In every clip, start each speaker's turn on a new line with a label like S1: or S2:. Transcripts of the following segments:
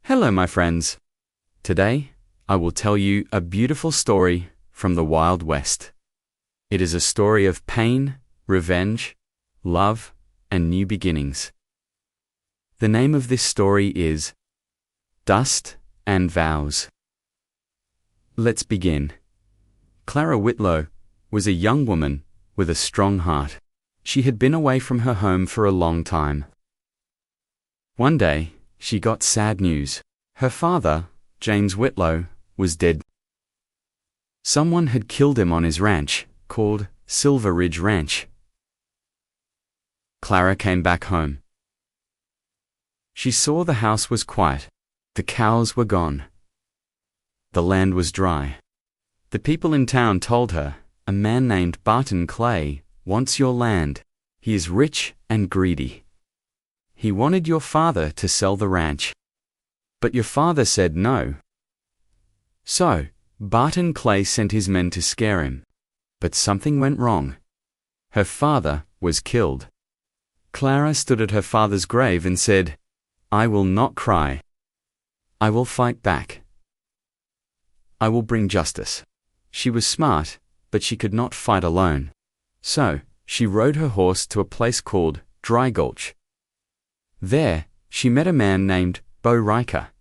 S1: Hello, my friends. Today, I will tell you a beautiful story from the Wild West. It is a story of pain, revenge, love, and new beginnings. The name of this story is Dust and Vows. Let's begin. Clara Whitlow was a young woman with a strong heart. She had been away from her home for a long time. One day, she got sad news. Her father, James Whitlow, was dead. Someone had killed him on his ranch, called Silver Ridge Ranch. Clara came back home. She saw the house was quiet. The cows were gone. The land was dry. The people in town told her, "A man named Barton Clay wants your land. He is rich and greedy. He wanted your father to sell the ranch. But your father said no." So, Barton Clay sent his men to scare him. But something went wrong. Her father was killed. Clara stood at her father's grave and said, "I will not cry. I will fight back. I will bring justice." She was smart, but she could not fight alone. So, she rode her horse to a place called Dry Gulch. There, she met a man named Bo Riker.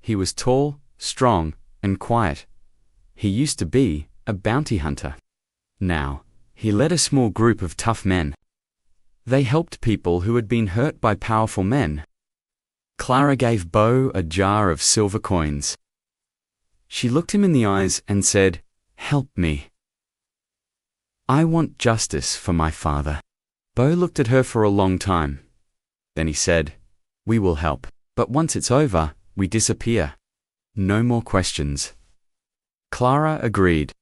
S1: He was tall, strong, and quiet. He used to be a bounty hunter. Now, he led a small group of tough men. They helped people who had been hurt by powerful men. Clara gave Bo a jar of silver coins. She looked him in the eyes and said, "Help me. I want justice for my father." Bo looked at her for a long time. Then he said, "We will help, but once it's over, we disappear. No more questions." Clara agreed.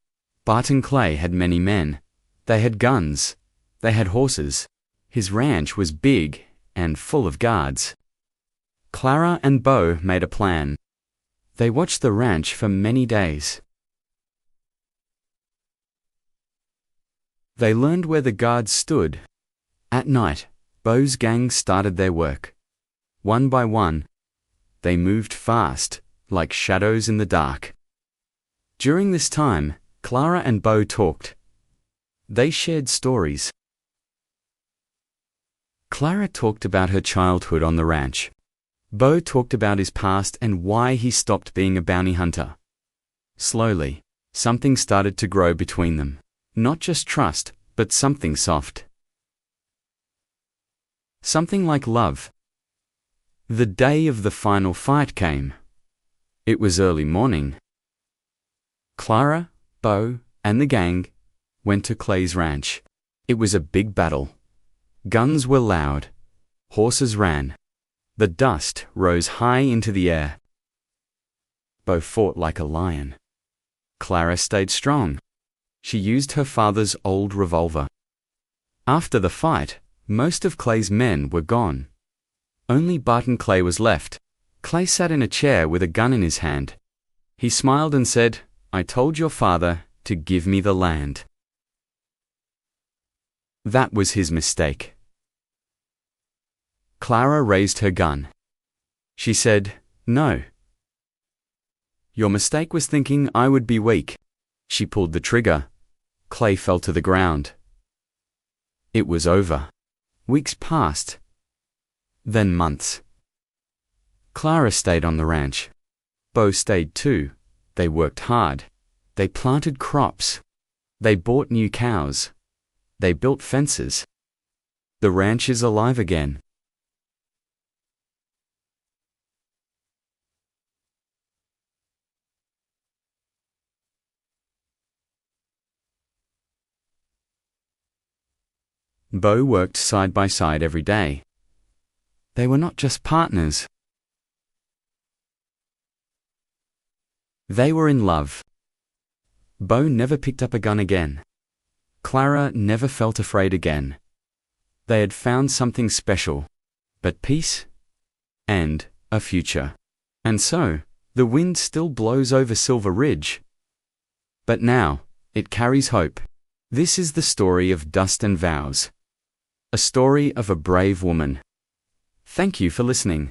S1: Barton Clay had many men. They had guns. They had horses. His ranch was big and full of guards. Clara and Bo made a plan. They watched the ranch for many days. They learned where the guards stood. At night, Bo's gang started their work. One by one, they moved fast, like shadows in the dark. During this time, Clara and Bo talked. They shared stories. Clara talked about her childhood on the ranch. Bo talked about his past and why he stopped being a bounty hunter. Slowly, something started to grow between them. Not just trust, but something soft. Something like love. The day of the final fight came. It was early morning. Clara, Bo, and the gang went to Clay's ranch. It was a big battle. Guns were loud. Horses ran. The dust rose high into the air. Bo fought like a lion. Clara stayed strong. She used her father's old revolver. After the fight, most of Clay's men were gone. Only Barton Clay was left. Clay sat in a chair with a gun in his hand. He smiled and said, "I told your father to give me the land." That was his mistake. Clara raised her gun. She said, "No. Your mistake was thinking I would be weak." She pulled the trigger. Clay fell to the ground. It was over. Weeks passed. Then months. Clara stayed on the ranch. Bo stayed too. They worked hard. They planted crops. They bought new cows. They built fences. The ranch is alive again. Bo worked side by side every day. They were not just partners. They were in love. Bo never picked up a gun again. Clara never felt afraid again. They had found something special, but peace and a future. And so, the wind still blows over Silver Ridge. But now, it carries hope. This is the story of Dust and Vows. A story of a brave woman. Thank you for listening.